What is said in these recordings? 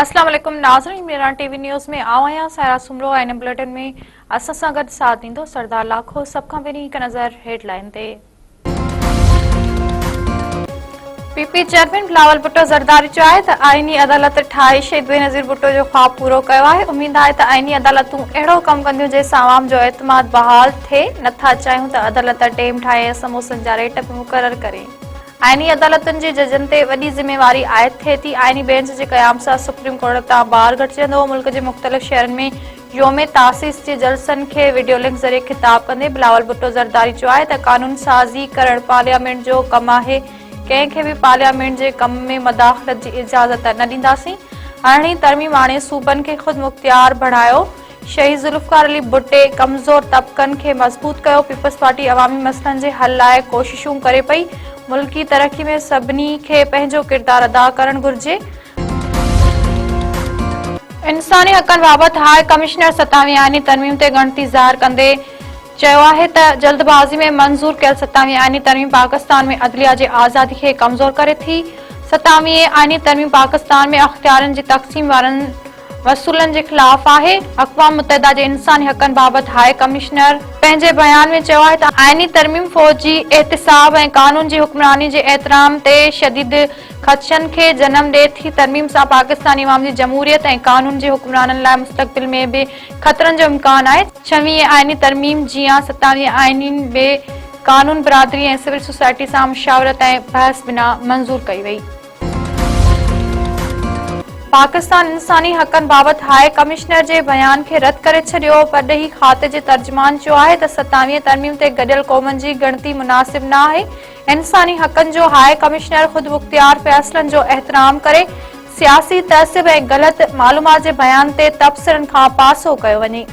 अस्सलाम वालेकुम नाज़रीन, मेरा टीवी न्यूज़ में आया सारा सुमरो आइन बुलेटिन में असां सां गॾु साथ ॾींदो सरदार लाखो। सभ खां पहिरीं हिकु नज़र हेडलाइन ते। पीपी चेयरमैन बिलावल भुट्टो ज़रदारी चयो आहे त आईनी अदालत ठाहे शहीद बेनज़ीर भुट्टो जो ख़्वाब पूरो कयो आहे। उम्मीद आहे त आईनी अदालतूं अहिड़ो कमु कंदियूं जंहिंसां आवाम जो एतमाद बहाल थिए। नथा चाहियूं त अदालत टेम ठाहे समोसनि जा रेट बि मुक़ररु करे। आईनी अदालतुनि जे जजनि ते वॾी ज़िम्मेवारी आयद थिए थी। आईनी बेंच जे क़याम सां सुप्रीम कोर्ट तां ॿार घटिजंदो। मुल्क जे मुख़्तलिफ़ शहरनि में योम तासीस जे जलसनि खे वीडियो लिंक ज़रिए ख़िताब कंदे बिलावल भुट्टो ज़रदारी चयो आहे त कानून साज़ी करणु पार्लियामेंट जो कमु आहे। कंहिंखे बि पार्लियामेंट जे कम में मदाख़लत जी इजाज़त न ॾींदासीं। अरिड़हीं तरमीम हाणे सूबनि खे ख़ुदि मुख़्तियार बणायो। शहीद ज़ुल्फ़िकार अली भुट्टे कमज़ोर तबक़नि खे मज़बूत कयो। पीपल्स पार्टी अवामी मसइलनि जे हल लाइ कोशिशूं करे पई। मुल्की तरक्की में सभिनी खे पंहिंजो किरदारु अदा करणु घुर्जे। इंसानी हक़नि बाबति हाई कमिश्नर 27वीं आईनी तरमीम ते ॻणती ज़ाहिर कंदे चयो आहे त जल्दबाज़ी में मंज़ूर कयल 27वीं आईनी तरमीम पाकिस्तान में अदलिया जे आज़ादी खे कमज़ोर करे थी। 27वीं आईनी तरमीम पाकिस्तान में अख्तियारनि जी तक़सीम वारनि वसूलनि जे ख़िलाफ़ आहे। अक़वाम मुत्तहिदा जे इंसानी हक़नि बाबति हाई कमिश्नर पंहिंजे बयान में चयो आहे त आईनी तरमीम फ़ौजी एहतिसाब ऐं कानून जी हुक्मरानी जे एहतराम ते शदीद ख़दशनि खे जनम ॾिए थी। तरमीम सां पाकिस्तानी अवाम जी जमहूरियत ऐं कानून जे हुक्मराननि लाइ मुस्तक़बिल में बि ख़तरनि जो इम्कान आहे। 26वीं आईनी तरमीम जीअं 27वीं आईनी में कानून बिरादरी ऐं सिविल सोसाइटी सां मुशावरत ऐं बहस बिना मंज़ूर कई वई। पाकिस्तान इंसानी हक़नि बाबति हाई कमिश्नर जे बयान खे रद्द करे छॾियो। परॾेही खाते जे तर्जुमान चयो आहे त 27वीं तरमीम ते गॾियल क़ौमनि जी ॻणती मुनासिब न आहे। इंसानी हक़नि जो हाई कमिश्नर ख़ुदि मुख़्तियार फ़ैसिलनि जो एहतराम करे सियासी तहसीब ऐं ग़लति मालूमात जे बयान ते तबसरनि खां पासो कयो वञे।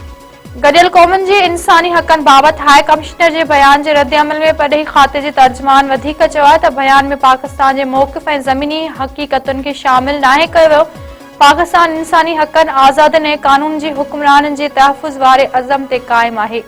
गॾियल क़ौमनि जी इंसानी हक़नि बाबति हाई कमिश्नर जे बयान जे रद्द अमल में परॾेही खाते जे तर्जुमान वधीक चयो आहे त बयान में पाकिस्तान जे मौक़िफ़ ऐं ज़मीनी हक़ीक़तुनि खे शामिल नाहे कयो वियो। पाकिस्तान इंसानी हक़नि आज़ादनि ऐं कानून जी हुक्मराननि जे तहफ़ुज़ वारे अज़म ते क़ाइमु आहे।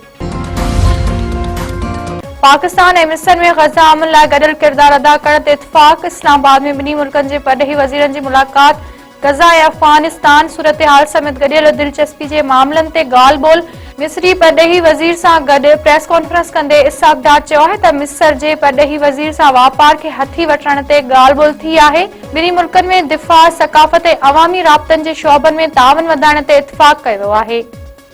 पाकिस्तान ऐं मिस्र में ग़ज़ा अमन लाइ गॾियल किरदारु अदा करण ते इत्तिफ़ाक़। इस्लामाबाद में ॿिन्ही मुल्कनि जे परॾेही वज़ीरनि जी मुलाक़ात। ग़ज़ा ऐं अफ़गानिस्तान सूरतहाल समेत गॾियल दिलचस्पी जे मामलनि ते ॻाल्हि ॿोल। मिस्री परॾेही वज़ीर सां गॾु प्रेस कॉन्फ्रेंस कंदे इसहाक़ डार चयो आहे त मिस्र जे परॾेही वज़ीर सां वापार खे हथी वठण ते ॻाल्हि ॿोल थी आहे। ॿिन्ही मुल्कनि में दिफ़ा, सक़ाफ़त ऐं अवामी राब्तनि जे शोबनि में ताउन वधाइण ते इत्तिफ़ाक़ कयो वियो आहे।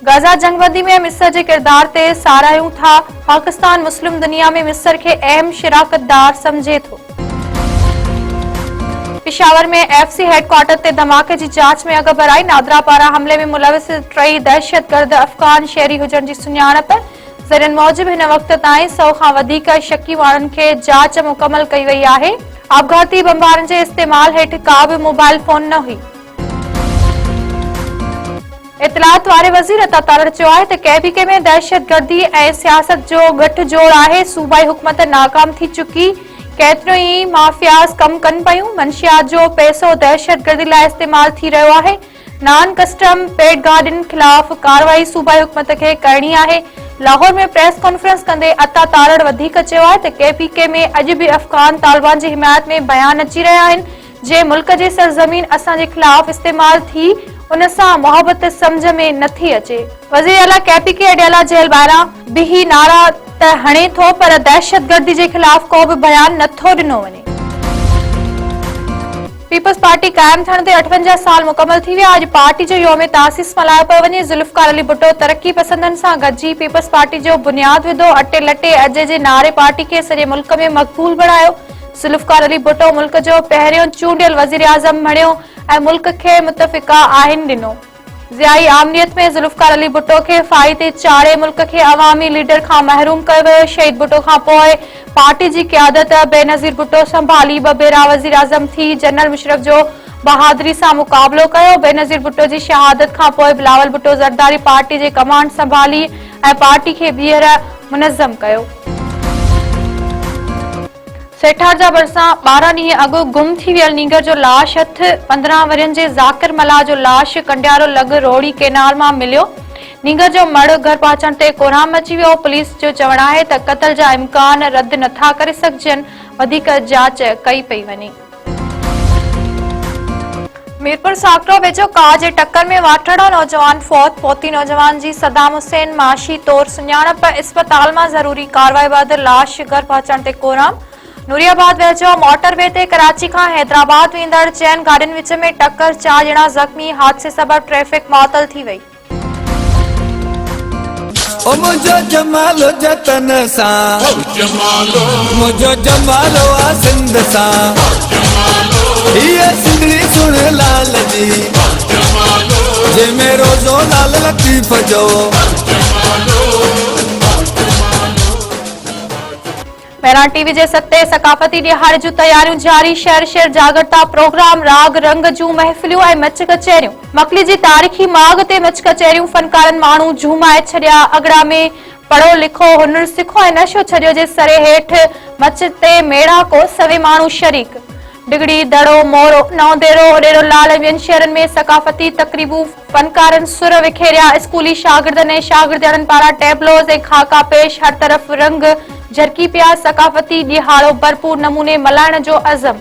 ग़ज़ा जंगबंदी में मिस्र जे किरदार ते साराहियूं था। पाकिस्तान मुस्लिम दुनिया में मिस्र खे अहम शिराकतदार समझे थो। पेशावर में एफसी हेडक्वार्टर ते धमाके जी जांच में अॻ भराई। नादरा पारां हमले में मुलविस 3 दहशतगर्द अफ़गान शहरी हुजण जी सुञाणप। ज़रियनि मूजिबि हिन वक़्त ताईं 100 खां वधीक शकी माण्हुनि खे जांच मुकमल कई वई आहे। आपघाती बमबारनि जे इस्तेमाल हेठि का बि मोबाइल फोन न हुई। इतलात वारे वज़ीर अता तारड़ चयो आहे त केबीके में दहशतगर्दी ऐं सियासत जो गठजोड़ आहे। सूबाई हुकूमत नाकाम थी चुकी। केतिरो ई माफ़ियाज़ कमु कनि पयूं। मंशियात जो पैसो दहशतगर्दी लाइ इस्तेमाल थी रहियो आहे। नॉन कस्टम पेड गार्डन ख़िलाफ़ कार्रवाई सूबाई हुकूमत खे करणी आहे। लाहौर में प्रेस कॉन्फ्रेंस कंदे अता तारड़ वधीक चयो आहे त केपीके में अॼु बि अफ़गान तालिबान जी हिमायत में बयान अची रहिया आहिनि। जे मुल्क जी सरज़मीन असांजे ख़िलाफ़ इस्तेमाल थी उन सां मोहबत सम्झ में नथी अचे। वज़ीर आला केपीके अडियाला जेल ॿाहिरां बिही नारा त हणे थो पर दहशतगर्दी जे ख़िलाफ़ को बि बयान नथो ॾिनो वञे। पीपल्स पार्टी क़ाइमु थियण ते 58 साल मुकमल थी विया। अॼु पार्टी जो योम तासीस मल्हायो पियो वञे। ज़ुल्फ़िकार अली भुट्टो तरक़ी पसंदनि सां गॾिजी पीपल्स पार्टी जो बुनियादु विधो। अटे लटे अॼु जे नारे पार्टी खे सॼे मुल्क में मक़बूल बणायो। ज़ुल्फ़िकार अली भुट्टो मुल्क जो पहिरियों चूंडियल वज़ीर आज़म बणियो ऐं मुल्क खे मुतफ़िक़ा आहिन ॾिनो। ज़ियाई आमनियत में ज़ुल्फ़िकार अली भुट्टो खे फाही ते चाढ़े मुल्क खे अवामी लीडर खां महरूम कयो वियो। शहीद भुट्टो खां पोइ पार्टी जी क़यादत बेनज़ीर भुट्टो संभाली। 2 भेरा वज़ीर आज़म थी जनरल मुशर्रफ जो बहादुरी सां मुक़ाबिलो कयो। बेनज़ीर भुट्टो जी शहादत खां पोइ बिलावल भुट्टो ज़रदारी पार्टी जे कमांड संभाली ऐं पार्टी खे ॿीहर मुनज़्ज़म कयो। सेठार जा भरिसां 12 ॾींहं अॻु गुम थी वियल नीगर जो लाश हथ। 15 वरियनि जे ज़ाकिर मल्हा जो लाश कंडियारो लॻ रोड़ी केनाल मां मिलियो। नीगर जो मड़ घर पहुचण ते कोराम मची वियो। पुलिस जो चवणु आहे त क़त्ल जा इम्कान रद्द नथा करे सघजनि। वधीक जांच कई पई वञे। मीरपुर साकरो वेझो कार जे टक्कर में वाठड़ो नौजवान फौत। पौती नौजवान जी सदाम हुसैन माशी तौर सुञाणप। अस्पताल में जरूरी कार्रवाई बाद लाश घर पहुंचण ते कोराम। नूरियाबाद वेझो मोटरवे ते कराची खां हैदराबाद वेंदड़ चैन गाड़ियुनि विच में टक्कर, 4 ॼणा ज़ख़्मी। हादसे सबब ट्रैफिक मुअतल थी वई। ओ मुझो जमालो जतन सा, मुझो जमालो आ सिंध सा, ये सिंधड़ी सुन लाल जी, जे में रोज़ो लाल लतीफ़ जो। मेरा टीवी जे सते सकाफती ॾिहाड़े जूं तयारियूं जारी। शहर शहर जागरता प्रोग्राम, राग रंग जूं महफ़िलियूं ऐं मच कचहरियूं। मकली जी तारीख़ी माग ते मच कचहरियूं। फनकारनि माण्हू झूमाए छॾिया। अगड़ा में पढ़ो लिखो, हुनुर सिखो ऐं नशो छॾियो जे सरे हेठि मच ते मेड़ा को सवे माण्हू शरीक। डिगड़ी, दड़ो, मोरो, नौदेरो, ओडेरो लाल ऐं ॿियनि शहरनि में सकाफती तक़रीबूं। फनकारनि सुर विखेरिया। स्कूली शागिर्दनि ऐं शागिर्दियाणनि पारां टैबलोज़ ऐं खाका पेश। हर तरफ़ रंग झरकी पिया। सकाफती ॾिहाड़ो भरपूर नमूने मल्हाइण जो अज़म।